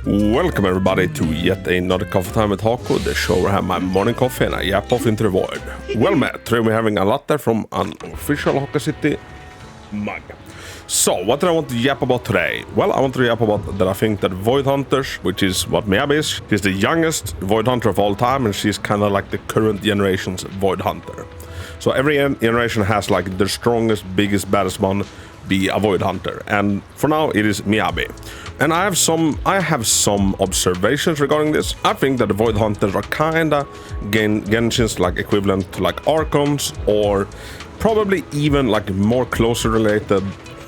Welcome everybody to yet another coffee time with Hako, the show where I have my morning coffee and I yap off into the void. Well met, today we're having a latte from an official Hako City mug. So, what did I want to yap about today? Well, I want to yap about that I think that Void Hunters, which is what Miyabi is, she's the youngest Void Hunter of all time and she's kind of like the current generation's Void Hunter. So every generation has like the strongest, biggest, baddest one be a Void Hunter, and for now it is Miyabi. And I have some observations regarding this. I think that the Void Hunters are kinda Genshin's like equivalent to like Archons, or probably even like more closely related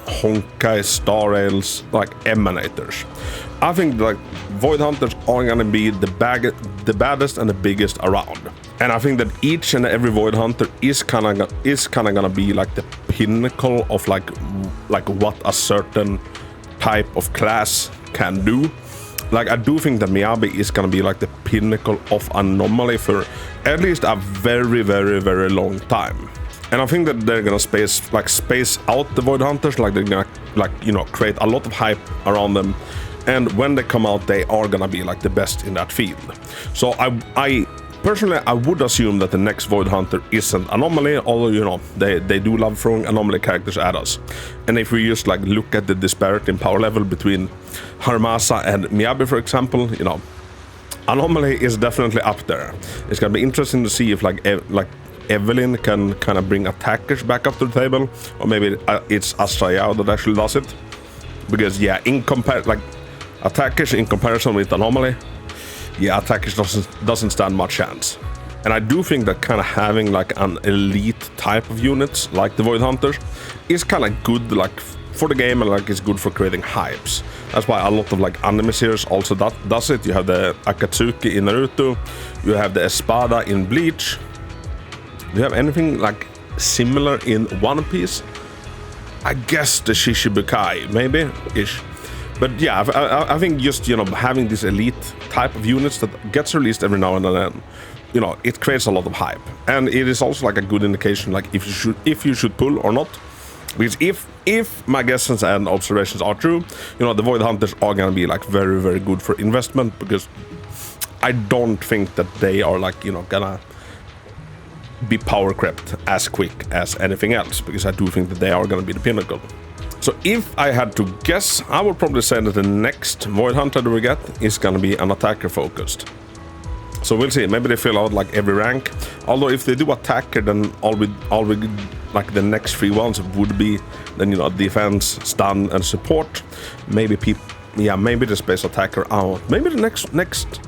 Honkai Star Rails like Emanators. I think like Void Hunters are gonna be the baddest and the biggest around. And I think that each and every Void Hunter is kinda gonna be like the pinnacle of like what a certain type of class can do. Like I do think that Miyabi is gonna be like the pinnacle of anomaly for at least a very, very, very long time. And I think that they're gonna space out the Void Hunters, like they're gonna create a lot of hype around them. And when they come out, they are gonna be like the best in that field. So I personally, I would assume that the next Void Hunter is an anomaly, although, they do love throwing anomaly characters at us. And if we just like look at the disparity in power level between Haramasa and Miyabi, for example, anomaly is definitely up there. It's gonna be interesting to see if like Evelyn can kind of bring attackers back up to the table, or maybe it's Astrayao that actually does it. Because yeah, attackers in comparison with anomaly, yeah, attackers doesn't stand much chance. And I do think that kind of having like an elite type of units like the Void Hunters is kind of good like for the game, and like it's good for creating hypes. That's why a lot of like anime series also does it. You have the Akatsuki in Naruto, you have the Espada in Bleach. Do you have anything like similar in One Piece? I guess the Shishibukai, maybe ish. But yeah, I think just having this elite type of units that gets released every now and then, it creates a lot of hype, and it is also like a good indication like if you should pull or not. Because if my guesses and observations are true, the Void Hunters are gonna be like very, very good for investment, because I don't think that they are like gonna be power crept as quick as anything else, because I do think that they are gonna be the pinnacle. So if I had to guess, I would probably say that the next Void Hunter that we get is gonna be an attacker focused. So we'll see, maybe they fill out like every rank. Although if they do attacker, then all we like the next 3 ones would be then defense, stun, and support. Maybe maybe the space attacker out. Maybe the next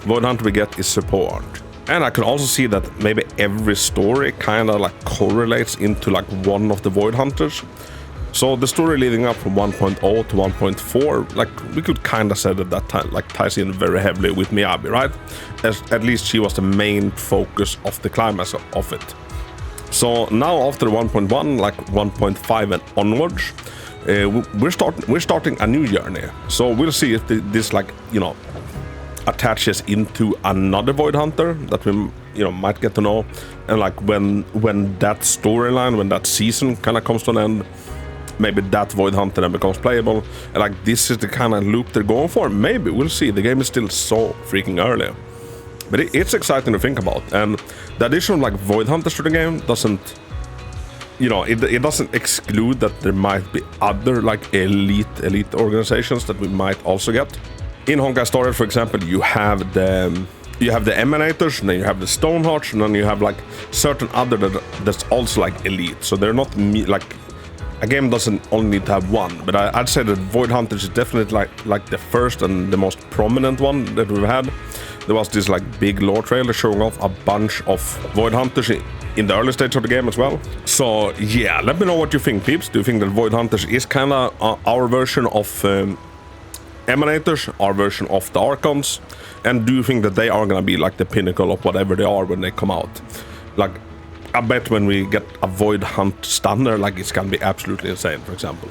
Void Hunter we get is support. And I can also see that maybe every story kind of like correlates into like one of the Void Hunters. So the story leading up from 1.0 to 1.4, like we could kind of say that ties in very heavily with Miyabi, right? At least she was the main focus of the climax of it. So now after 1.1, like 1.5 and onwards, we're starting a new journey. So we'll see if this attaches into another Void Hunter that we might get to know, and like when that storyline, when that season kind of comes to an end, maybe that Void Hunter then becomes playable, and like this is the kind of loop they're going for. Maybe we'll see. The game is still so freaking early, but it's exciting to think about. And the addition of like Void Hunters to the game doesn't it doesn't exclude that there might be other like elite organizations that we might also get. In Honkai Star Rails, for example, you have the Emanators, and then you have the Stonehearts, and then you have like certain other that's also like elite. So they're not like a game doesn't only need to have one, but I'd say that Void Hunters is definitely like the first and the most prominent one that we've had. There was this like big lore trailer showing off a bunch of Void Hunters in the early stage of the game as well. So yeah, let me know what you think, peeps. Do you think that Void Hunters is kind of our version of Emanators, our version of the Archons? And do you think that they are gonna be like the pinnacle of whatever they are when they come out? Like, I bet when we get a Void Hunt stunner, like it's gonna be absolutely insane, for example.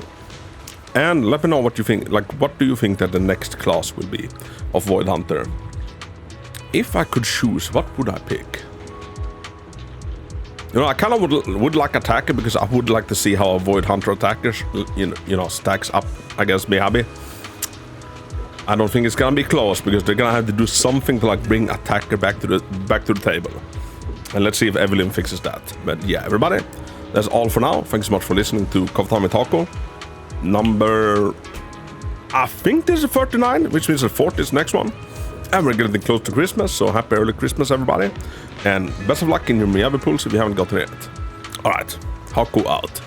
And let me know what you think. Like, what do you think that the next class will be of Void Hunter? If I could choose, what would I pick? You know, I kind of would like attacker because I would like to see how avoid hunter attackers, you know, stacks up against Miyabi. I don't think it's gonna be close because they're gonna have to do something to like bring attacker back to the table. And let's see if Evelyn fixes that. But yeah, everybody, that's all for now. Thanks so much for listening to Coffee Time with Hako. Number, I think this is 39, which means the 40 is the next one. And we're getting close to Christmas, so happy early Christmas, everybody. And best of luck in your Miyabi pools if you haven't gotten it yet. Alright, Hako out.